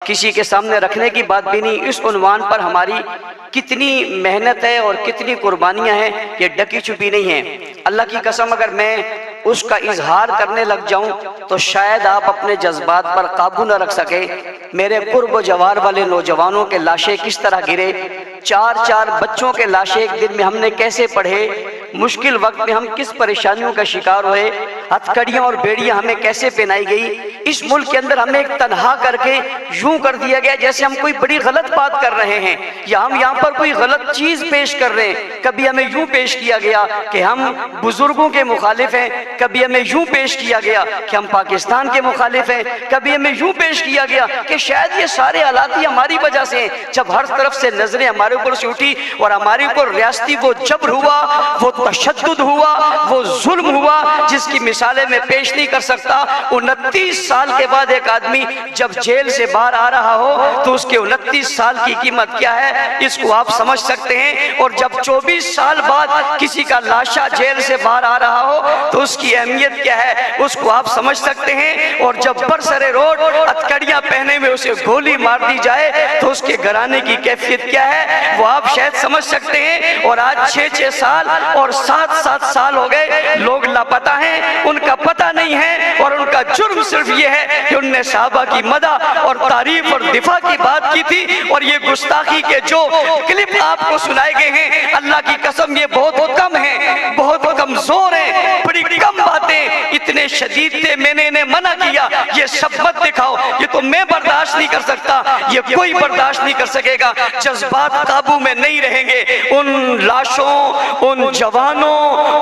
کسی کے سامنے رکھنے کی بات بھی نہیں، اس عنوان پر ہماری کتنی محنت ہے اور کتنی قربانیاں ہیں، یہ ڈکی چھپی نہیں ہیں۔ اللہ کی قسم اگر میں اس کا اظہار کرنے لگ جاؤں تو شاید آپ اپنے جذبات پر قابو نہ رکھ سکے۔ میرے قرب و جوار والے نوجوانوں کے لاشیں کس طرح گرے، 4 بچوں کے لاشیں ایک دن میں ہم نے کیسے پڑھے، مشکل وقت میں ہم کس پریشانیوں کا شکار ہوئے، ہتھکڑیاں اور بیڑیاں ہمیں کیسے پہنائی گئی۔ اس ملک کے اندر ہمیں ایک تنہا کر کے یوں کر دیا گیا جیسے ہم کوئی بڑی غلط بات کر رہے ہیں یا ہم یہاں پر کوئی غلط چیز پیش کر رہے ہیں۔ کبھی ہمیں یوں پیش کیا گیا کہ ہم بزرگوں کے مخالف ہیں، کبھی ہمیں یوں پیش کیا گیا کہ ہم پاکستان کے مخالف ہیں، کبھی ہمیں یوں پیش کیا گیا کہ شاید یہ سارے حالات ہی ہماری وجہ سے ہیں۔ جب ہر طرف سے نظریں ہمارے اوپر سے اٹھی اور ہمارے اوپر ریاستی وہ جبر ہوا، وہ تشدد ہوا، وہ ظلم ہوا جس کی مثالیں میں پیش نہیں کر سکتا۔ 29 سال کے بعد ایک آدمی جب جیل سے باہر آ رہا ہو تو اس کے 29 سال کی قیمت کیا ہے اس کو آپ سمجھ سکتے ہیں، اور جب 24 سال بعد کسی کا لاشا جیل سے باہر آ رہا ہو تو اس کی اہمیت کیا ہے اس کو آپ سمجھ سکتے ہیں، اور جب برسر روڈ ہتھکڑیاں پہنے ہوئے اسے گولی مار دی جائے تو اس کے گھرانے کی کیفیت کیا ہے وہ آپ شاید سمجھ سکتے ہیں۔ اور آج 6 سال اور 7 سال ہو گئے، لوگ لاپتہ ہیں، ان کا پتہ نہیں ہے، اور ان کا جرم صرف یہ ہے کہ ان نے صحابہ کی مدح اور تعریف اور دفاع کی بات کی تھی، اور یہ گستاخی کے جو کلپ آپ کو سنائے گئے ہیں اللہ کی قسم یہ بہت کم ہیں، بہت کمزور ہیں، بڑی کم باتیں اتنے شدید تھے۔ میں نے انہیں منع کیا یہ سب مت دکھاؤ، یہ تو میں برداشت نہیں کر سکتا، یہ کوئی برداشت نہیں کر سکے گا۔ جذبات قابو میں نہیں رہیں گے، ان لاشوں، ان جوانوں،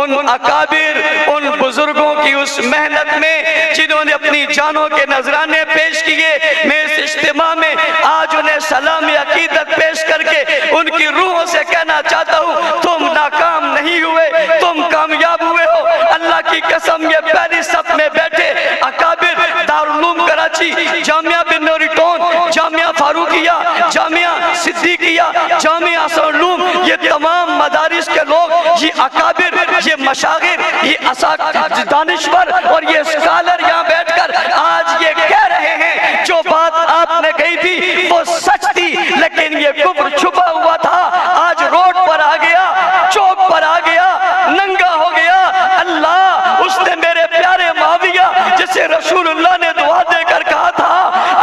ان اکابر، ان بزرگوں کی اس محنت میں جنہوں نے اپنی جانوں کے نذرانے پیش کیے، میں اس اجتماع میں آج انہیں سلام عقیدت پیش کر کے ان کی روحوں سے کہنا چاہتا ہوں تم ناکام نہیں ہوئے، تم کامیاب ہوئے ہو۔ اللہ کی قسم یہ پہلی صف میں بیٹھے اکابر، دارالعلوم کراچی، جامعہ بن نوری ٹون، جامعہ فاروقیہ، جامعہ صدیقیہ، جامعہ اصل علوم، یہ تمام مدارس کے لوگ، یہ اکابر، یہ مشاغر، یہ دانشور اور یہ اسکالر یہاں بیٹھ کر آج یہ کہہ رہے ہیں جو بات آپ نے کہی تھی وہ سچ تھی، لیکن یہ کفر چھپا ہوا تھا، آج روڈ پر آ گیا، چوک پر آ گیا، ننگا ہو گیا۔ اللہ اس نے میرے پیارے معاویہ جسے رسول اللہ نے دعا دے کر کہا تھا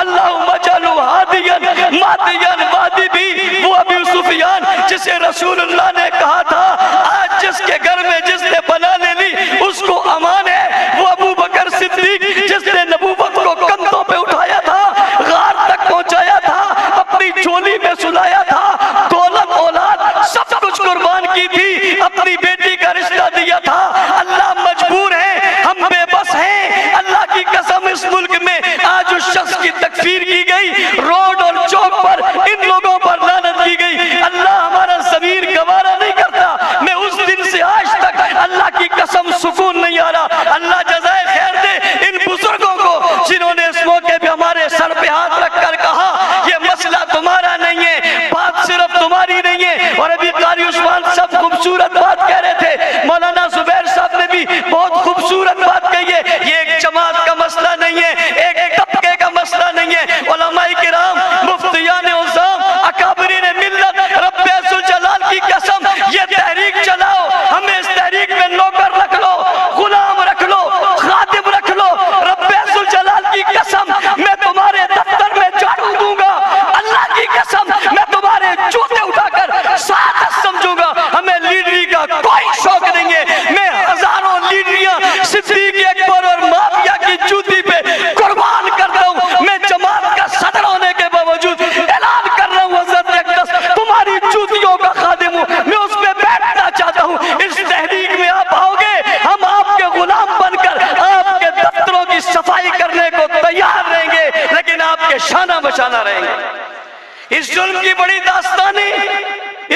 اللہم اجعلہ ہادیا مہدیا وادی بھی، وہ ابو سفیان جسے رسول اللہ نے کہا تھا آج جس کے گھر میں جس نے بنا لے لی اس کو امان ہے، وہ ابو بکر صدیق جس نے نبوت کو کندھوں پہ اٹھایا تھا، غار تک پہنچایا تھا، اپنی جھولی میں سلایا تھا، دولت اولاد سب کچھ قربان کی تھی، اپنی بیٹی کا رشتہ دیا تھا۔ اللہ مجبور ہے، ہم بے بس ہیں۔ اللہ کی قسم اس ملک میں آج اس شخص کی تکفیر کی گئی، روڈ اور چوک پر ان لوگوں پر لعنت کی گئی، اللہ ہمارا ضمیر گوارا نہیں کرتا۔ میں اس دن سے آج تک اللہ کی قسم سکون نہیں آ رہا۔ اللہ جزائے خیر دے ان بزرگوں کو جنہوں نے اس موقع پہ ہمارے سر پہ ہاتھ رکھ کر کہا یہ مسئلہ تمہارا نہیں ہے، بات صرف تمہاری نہیں ہے۔ اور ابھی قاری عثمان سب خوبصورت بات کہہ رہے تھے، مولانا زبیر صاحب نے بھی بہت خوبصورت بات کہی ہے، یہ ایک جماعت کا مسئلہ نہیں ہے، ایک طبقے کا مسئلہ نہیں ہے۔ علماء کرام، مفتیان عظام، اکابرین ملت، رب عز و جلال کی قسم یہ تحریک چلاؤ، ہمیں اس تحریک میں نوکر رکھ لو، غلام رکھ لو، خادم رکھ لو، رب عز و جلال کی قسم میں تمہارے دفتر میں جھاڑو دوں گا، اللہ کی قسم میں تمہارے جوتے اٹھا کر سعادت سمجھوں گا۔ ہمیں لیڈری کا کوئی شوق نہیں ہے، میں ہزاروں لیڈریاں صدیق اکبر اور معاویہ کی جوتی پہ قربان کرتا ہوں۔ میں جماعت کا صدر ہونے کے باوجود اعلان کر رہا ہوں حضرت اقدس تمہاری جوتیوں کا خادم ہوں، میں اس پہ بیٹھنا چاہتا ہوں۔ اس تحریک میں آپ آؤ گے، ہم آپ کے غلام بن کر آپ کے دفتروں کی صفائی کرنے کو تیار رہیں گے، لیکن آپ کے شانہ بشانہ رہیں گے۔ اس ظلم کی بڑی داستانی،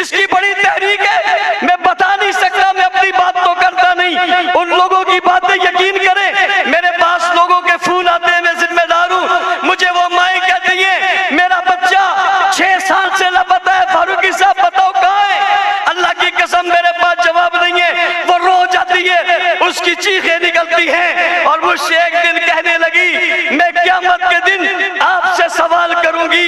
اس کی بڑی تحریک ہے، میں بتا نہیں سکتا، میں اپنی بات تو کرتا نہیں، ان لوگوں کی باتیں یقین کریں۔ میرے پاس لوگوں کے فون آتے ہیں، میں ذمہ دار ہوں، مجھے وہ مائیں کہتی ہیں میرا بچہ 6 سال سے لاپتہ ہے، فاروقی صاحب بتاؤ کہاں ہے؟ اللہ کی قسم میرے پاس جواب نہیں ہے، وہ رو جاتی ہے، اس کی چیخیں نکلتی ہیں، اور مجھ سے ایک دن کہنے لگی میں قیامت کے دن آپ سے سوال کروں گی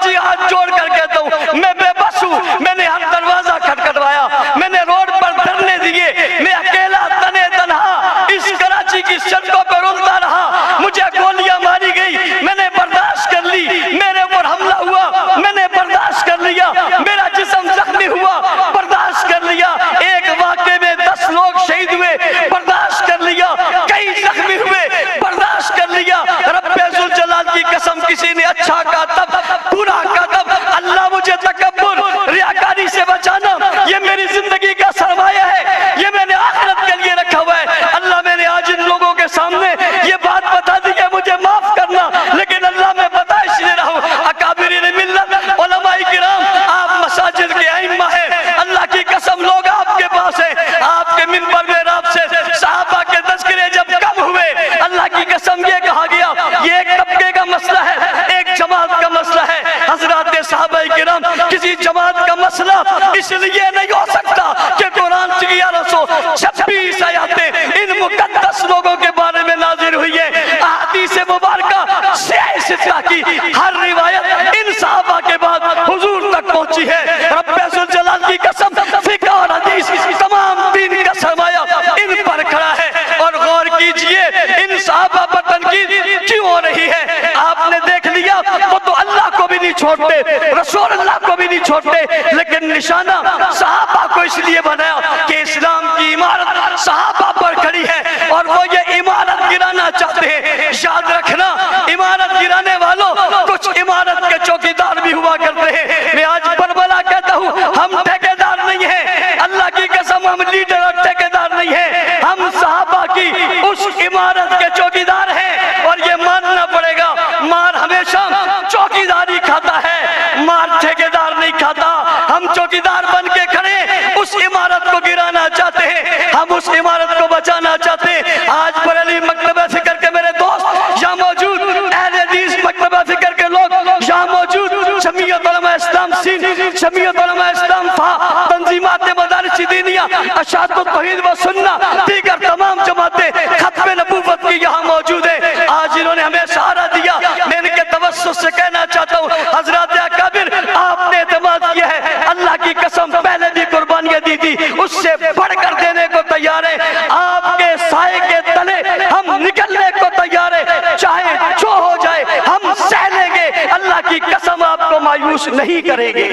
जी हाथ जोड़ कर कहता हूँ मैं बेबस हूँ, मैंने हर दरवाजा खटखटवाया, मैंने रोड पर धरने दिए, मैं अकेला तने तनहा इस कराची की सड़कों पर रोता रहा, मुझे गोलियां मारी गई, मैंने बर्दाश्त कर ली, मेरे ऊपर हमला हुआ, मैंने बर्दाश्त कर लिया, मेरा जिस्म जख्मी हुआ, बर्दाश्त कर लिया, एक वाक़े में 10 लोग शहीद हुए, बर्दाश्त कर लिया, कई जख्मी हुए, बर्दाश्त कर लिया। रब्बे ज़ुल जलाल की कसम किसी ने अच्छा कहा तब, बुरा कहा तब, अल्लाह मुझे तकब्बुर रियाकारी से बचाना, ये मेरी जिंदगी का सरमाया है, ये मैंने आखिरत के लिए रखा हुआ है। अल्लाह मैंने आज इन लोगों के सामने ये बात बता दी है, मुझे माफ करना, लेकिन अल्लाह मैं बता इसलिए रहा हूँ, अकाबिरीन मिल्लत उलमाए किराम, आप मसाजिद के आइम्मा हैं, अल्लाह की कसम लोग आपके पास है, आपके मिंबर में रब से सहाबा के तज़किरे जब कम हुए, अल्लाह की कसम ये कहा गया ये एक तबके का मसला है, एक जमात का मसला है। हज़रात सहाबाए किराम किसी जमात का मसला इसलिए नहीं हो सकता कि कुरान से 1126 आयतें इन मुक़द्दस लोगों के बारे में नाज़िल हुई है, अहादीस मुबारका सिलसिला की हर रिवायत इन सहाबा के बाद हुजूर तक पहुंची है। रब्बे ज़ुल जलाल की कसम फिक़्ह और हदीस तमाम दीन का सरमाया इन पर खड़ा है। और गौर कीजिए इन सहाबा पर तनकीद क्यों हो रही है, आपने देख लिया वो तो अल्लाह को भी नहीं छोड़ते, रसूल अल्लाह को भी नहीं छोड़ते, लेकिन निशाना सहाबा को इसलिए बनाया कि इस्लाम की इमारत सहाबा पर खड़ी है और वो ये इमारत गिराना चाहते हैं। याद रखना इमारत गिराने वालों कुछ इमारत के चौकीदार भी हुआ करते हैं। मैं आज बरबला कहता हूँ हम ठेकेदार नहीं है, अल्लाह की कसम हम लीडर और ठेकेदार नहीं है, हम सहाबा की उस इमारत के चौकीदार हैं। और ये मानना पड़ेगा मार हमेशा चौकीदारी खाता है, मार ठेकेदार नहीं खाता। हम चौकीदार बन के खड़े उस इमारत को गिराना चाहते हैं, हम उस इमारत को बचाना चाहते हैं। आज बरेली मकतबा फिक्र के मेरे दोस्त यहाँ मौजूद, अहले हदीस मकतबा फिक्र के लोग यहाँ मौजूद, जमीयत उलमा इस्लाम सिंध, जमीयत उलमा इस्लाम फा, तंजीमात मदारिस दीनिया, अशातुत तौहीद व सुन्ना, दीगर तमाम जमातें खत्मे नबूवत की यहाँ मौजूद है। आज इन्होंने हमें सहारा दिया, मैं इनके तवस्सुस से कहना चाहता हूँ हज़रात अकाबिर आपने एतमाद किया है, अल्लाह की कसम पहले भी कुर्बानियाँ दी थी, उससे बढ़कर देने को तैयार है। आपके साए के तले हम निकलने को तैयार है, चाहे जो हो जाए हम सह लेंगे, अल्लाह की कसम आपको मायूस नहीं करेंगे।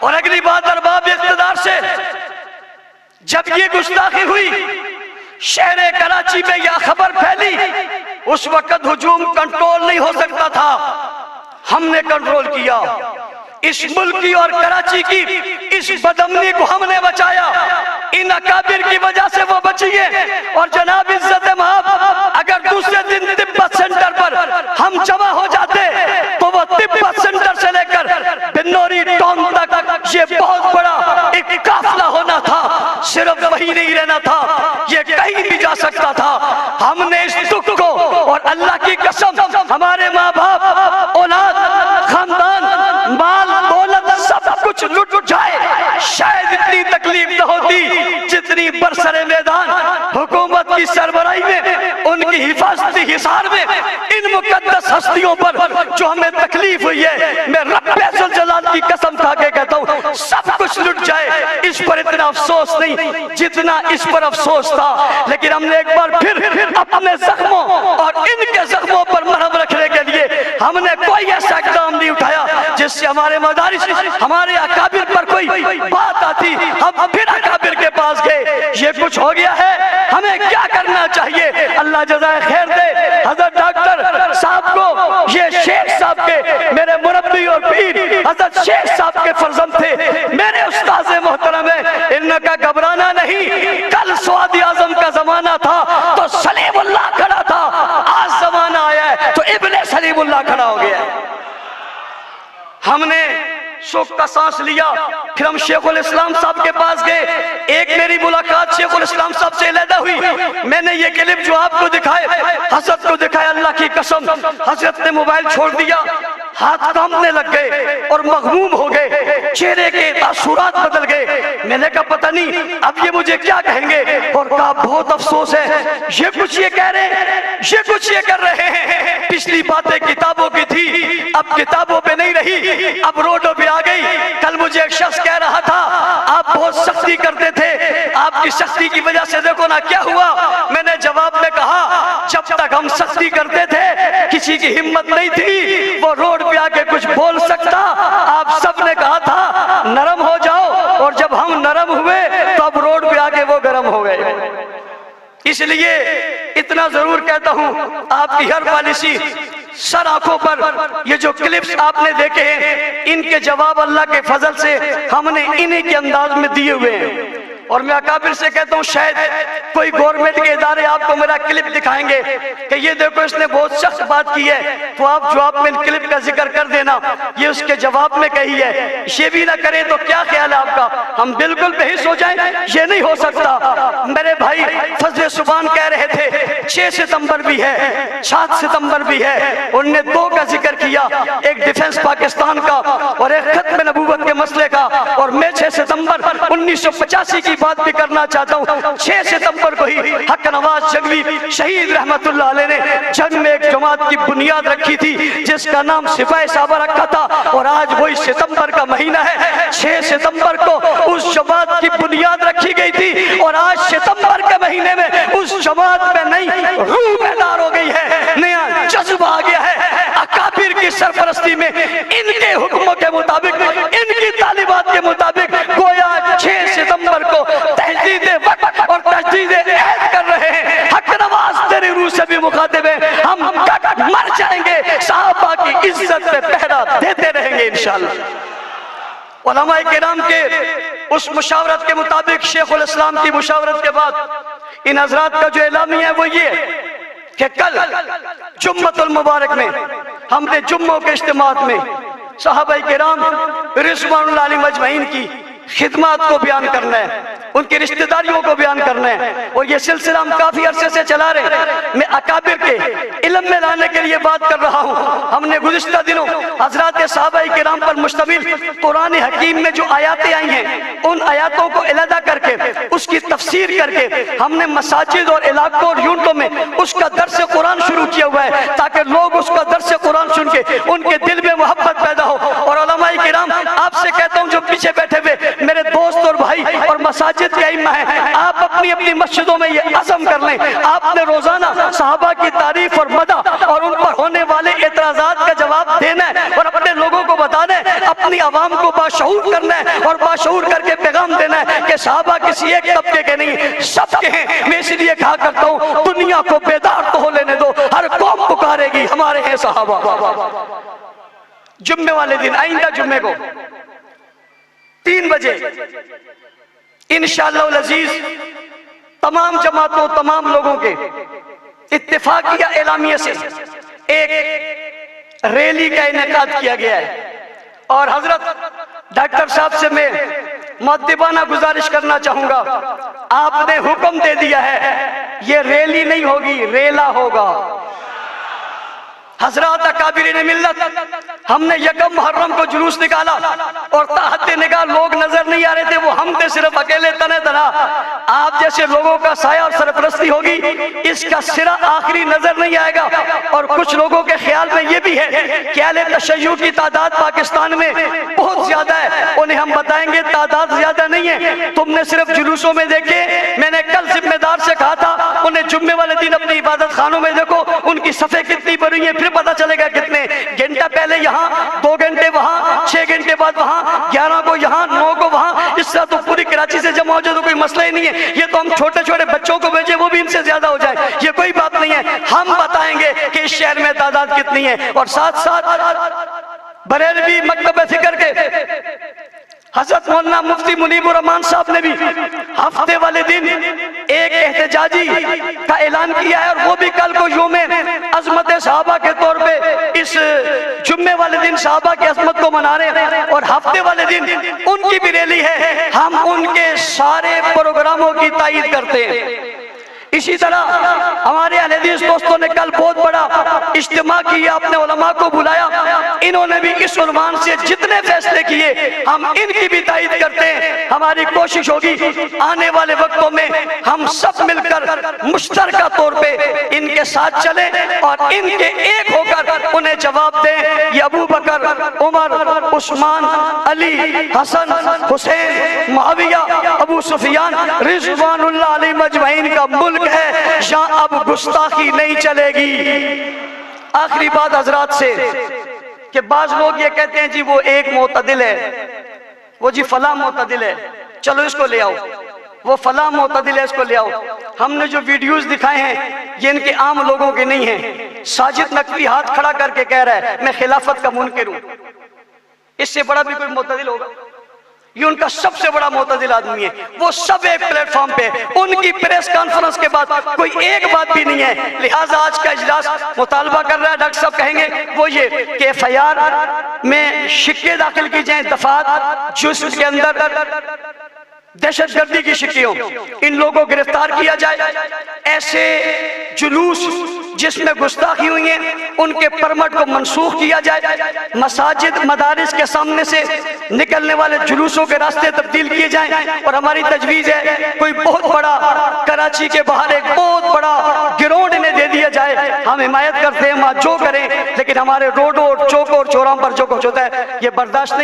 और अगली बात अरबाब इख्तिदार से, जब ये गुस्ताखी हुई शहर कराची में यह खबर फैली, उस वक्त हुजूम कंट्रोल नहीं हो सकता था, हमने कंट्रोल किया। इस मुल्क की और कराची की इस बदअमनी को हमने बचाया, इन अकाबिर की वजह से वो बची है। और जनाब इज्जत महब अगर दूसरे दिन तिब्बत सेंटर पर हम जमा हो जाते तो वो तिब्बत सेंटर से लेकर बिन्नौरी टाउन तक ये बहुत बड़ा एक काफिला होना था, सिर्फ वही नहीं रहना था, ये कहीं भी जा सकता था। हमने इस दुख को, और अल्लाह की कसम हमारे माँ बाप, औलाद, खानदान, माल दौलत सब कुछ लुट जाए, शायद इतनी तकलीफ न होती जितनी बरसरे मैदान हुकूमत की सरबराही में, उनकी हिफाजती हिसार में इन मुकद्दस हस्तियों पर जो हमें तकलीफ हुई है। मैं रब्बे ज़ुल जलाल की कसम खा के कहता हूँ सब कुछ लुट जाए, इस पर इतना अफसोस नहीं जितना इस पर अफसोस था। लेकिन हमने एक बार फिर अपने जख्मों और इनके जख्मों पर मरहम रखने के लिए हमने कोई ऐसा इक़दाम नहीं उठाया जिससे हमारे मदारिस, हमारे अकाबिर पर कोई बात आती। हम फिर अकाबिर के पास गए, ये कुछ हो गया है, हमें क्या करना चाहिए, अल्लाह जज़ाए खैर दे। हज़रत डॉक्टर साहब को, ये शेख साहब के मेरे मुरब्बी और पीर हज़रत शेख साहब के फर्जंद थे, मेरे उस्ताद मोहतरम है, इनका घबराना नहीं। कल स्वादी आजम का जमाना था तो सलीमुल्लाह खड़ा था, आज जमाना आया है तो इब्ने सलीमुल्लाह खड़ा हो गया। हमने सुख का सांस लिया, फिर हम शेखुल इस्लाम साहब के पास गए। एक मेरी मुलाकात शेखुल इस्लाम साहब से अलहदा हुई, मैंने ये क्लिप जो आपको दिखाए हजरत को दिखाया, अल्लाह की कसम हजरत ने मोबाइल छोड़ दिया, हाथ कांपने लग गए और मगमूम हो गए, चेहरे के तासुरात बदल गए। मैंने कहा पता नहीं अब ये मुझे क्या कहेंगे, और कहा बहुत अफसोस है, ये कुछ ये कह रहे हैं, ये कुछ ये कर रहे हैं। पिछली बातें किताबों की थी, अब किताबों पे नहीं, अब रोडों पे आ गई। कल मुझे एक शख्स कह रहा था आप बहुत सख्ती करते थे, आपकी सख्ती की वजह से देखो ना क्या हुआ। मैंने जवाब में कहा जब तक हम सख्ती करते थे किसी की हिम्मत नहीं थी वो रोड पे आके कुछ बोल सकता। आप सब ने कहा था नरम हो जाओ, और जब हम नरम हुए तो अब रोड पे आके वो गर्म हो गए। इसलिए इतना जरूर कहता हूं, आपकी हर पॉलिसी सर आंखों पर ये जो क्लिप्स आपने देखे हैं इनके जवाब अल्लाह के फजल से हमने इन्हीं के अंदाज में दिए हुए हैं। और मैं अकाबिर से कहता हूँ शायद कोई गवर्नमेंट के इदारे आपको मेरा क्लिप दिखाएंगे कि ये देखो इसने बहुत सख्त बात की है, तो आप जवाब में इन क्लिप का जिक्र कर देना ये उसके जवाब में कही है। ये भी ना करें तो क्या ख्याल है आपका? हम बिल्कुल बेहिस हो जाएं, ये नहीं हो सकता। मेरे भाई फजल सुबान कह रहे थे 6 सितंबर भी है, 7 सितंबर भी है, उनने 2 का जिक्र किया, एक डिफेंस पाकिस्तान का और एक खत्म नबूवत के मसले का। और मैं 6 सितंबर 1985 की बात भी करना चाहता हूँ। 6 सितंबर को ही हक नवाज जंगली शहीद रहमतुल्लाह अलैह ने जंग में एक जमात की बुनियाद रखी थी जिसका नाम सिपाही साहबा रखा था, और आज वही सितंबर का महीना है। 6 सितंबर को उस जमात की बुनियाद रखी गई थी, और आज सितंबर के महीने में उस जमात में नई रूह बेदार हो गई है, नया जज्बा आ गया है। अकाबिर की सरपरस्ती में इनके हुक्मों के मुताबिक, इनकी तालीमात के मुताबिक गोया 6 सितंबर को तहदीद वक्त और तहदीद ऐद कर रहे हैं। हक नवाज तेरी रूह से भी मुखातिब है, हम डट मर जाएंगे, सहाबा की इज्जत पे पहरा देते रहेंगे इंशाअल्लाह। उलमाए किराम के उस मुशावरत के मुताबिक शेखुल इस्लाम की मुशावरत के बाद इन हजरात का जो एलामिया है वो ये कि कल जुम्मतुल मुबारक में हमने जुम्मों के इज्तिमात में सहाबाए किराम रिज़वानुल्लाह अलैहिम अजमईन की खिदमत को बयान करना है, उनकी रिश्तेदारियों को बयान करना है, और ये सिलसिला हम काफी अरसे से चला रहे हैं। मैं अकाबिर के इल्म में लाने के लिए बात कर रहा हूँ। हमने गुज़िश्ता दिनों हजरात सहाबाए किराम पर मुश्तमिल कुरान हकीम में जो आयातें आई हैं उन आयातों को अलहदा करके उसकी तफसीर करके हमने मसाजिद और इलाकों और यूनिटों में उसका दर्स कुरान शुरू किया हुआ है, ताकि लोग उसका दर्स कुरान सुन के उनके दिल में मोहब्बत पैदा हो। और उलमाए किराम आपसे कहता हूँ जो पीछे बैठे हुए मेरे दोस्त और भाई और मसाजिद के इमाम हैं, आप अपनी अपनी मस्जिदों में ये अज़म कर लें, आपने रोजाना सहाबा की तारीफ और मदह और उन पर होने वाले एतराज़ात का जवाब देना है, और अपने लोगों को बताना है, अपनी आवाम को बाशऊर करना है, और बाशऊर करके पैगाम देना है कि सहाबा किसी एक तबके के नहीं सबके हैं। मैं इसलिए कहा करता हूँ दुनिया को बेदार तो हो लेने दो, हर कौम पुकारेगी हमारे हैं सहाबा। जुम्मे वाले दिन आइंदा जुम्मे को 3 बजे इंशाअल्लाह अज़ीज तमाम जमातों तमाम लोगों के इत्तेफाकिया एलामिया से एक रैली का इनेकाद किया गया है। और हजरत डॉक्टर साहब से मैं मुअद्दिबाना गुजारिश करना चाहूंगा, आपने हुक्म दे दिया है ये रैली नहीं होगी, रेला होगा। हजरात अकाबिरीन मिल्लत हमने यकम मुहर्रम को जुलूस निकाला और ताहत निगाह लोग नजर नहीं आ रहे थे, वो हम थे सिर्फ अकेले तने तना। आप जैसे लोगों का साया और सरपरस्ती होगी, इसका सिरा आखिरी नजर नहीं आएगा। और कुछ लोगों के ख्याल में ये भी है कि अहले तशय्युअ की तादाद पाकिस्तान में बहुत ज्यादा है, उन्हें हम बताएंगे तादाद ज्यादा नहीं है, तुमने सिर्फ जुलूसों में देखे। मैंने कल जिम्मेदार से कहा था उन्हें जुम्मे वाले दिन अपनी इबादत खानों में देखो, उनकी सफ़े कितनी बड़ी है, फिर पता चलेगा कितने घंटा पहले यहाँ, 2 घंटे वहाँ, 6 घंटे बाद वहाँ, 11 को यहाँ, 9 को वहाँ। इस तरह तो पूरी कराची से जमा हो जाए तो कोई मसला ही नहीं है। ये तो हम छोटे छोटे बच्चों को भेजे वो भी इनसे ज्यादा हो जाए, ये कोई बात नहीं है। हम बताएंगे कि इस शहर में तादाद कितनी है। और साथ साथ बरेलवी मकतब फिक्र के हजरत मौलाना मुफ्ती मुनीबुर रहमान साहब ने भी हफ्ते वाले दिन एक एहतजाजी का ऐलान किया है, और वो भी कल को यौम अजमत सहाबा के तौर पे इस जुम्मे वाले दिन सहाबा की अजमत को मना रहे हैं, और हफ्ते वाले दिन उनकी भी रैली है। हम उनके सारे प्रोग्रामों की तायीद करते हैं। इसी तरह हमारे अहले हदीस दोस्तों ने कल बहुत बड़ा इज्तिमा किया, अपने उलमा को बुलाया, इन्होंने भी इस उन्वान से जितने फैसले किए हम इनकी भी तायीद करते हैं। हमारी कोशिश होगी आने वाले वक्तों में हम सब मिलकर मुश्तरका तौर पे इनके साथ चलें और इनके एक होकर उन्हें जवाब दें। ये अबू बकर, بکر، عمر، عثمان، علی، حسن، حسین، معاویہ، ابو سفیان رضوان اللہ علیہ مجمعین کا ملک ہے، یہاں اب گستاخی نہیں چلے گی۔ آخری بات حضرات سے کہ بعض لوگ یہ کہتے ہیں جی وہ ایک معتدل ہے، وہ جی فلاں معتدل ہے، چلو اس کو لے آؤ، وہ فلاں معتدل ہے اس کو لے آؤ۔ ہم نے جو ویڈیوز دکھائے ہیں یہ ان کے عام لوگوں کے نہیں ہیں۔ ساجد نقوی ہاتھ کھڑا کر کے کہہ رہا ہے میں خلافت کا منکر ہوں، اس سے بڑا بھی کوئی معتدل ہوگا؟ یہ ان کا سب سے بڑا معتدل آدمی ہے، وہ سب ایک پلیٹ فارم پہ، ان کی پریس کانفرنس کے بعد کوئی ایک بات بھی نہیں ہے۔ لہٰذا آج کا اجلاس مطالبہ کر رہا ہے، ڈاکٹر صاحب کہیں گے وہ یہ کہ FIR میں شکے داخل کی جائیں، دفعات جس کے اندر دہشت گردی کی شکیوں، ان لوگوں کو گرفتار کیا جائے، ایسے جلوس جس میں گستاخی ہوئی ہیں ان کے پرمٹ کو منسوخ کیا جائے، مساجد مدارس کے سامنے سے نکلنے والے جلوسوں کے راستے تبدیل کیے جائیں، اور ہماری تجویز ہے کوئی بہت بڑا کراچی کے باہر ایک بہت بڑا گراؤنڈ انہیں دے دیا جائے۔ ہم حمایت کرتے ہیں وہاں جو کریں، لیکن ہمارے روڈوں اور چوکوں اور چوراہوں پر جو کچھ ہوتا ہے یہ برداشت نہیں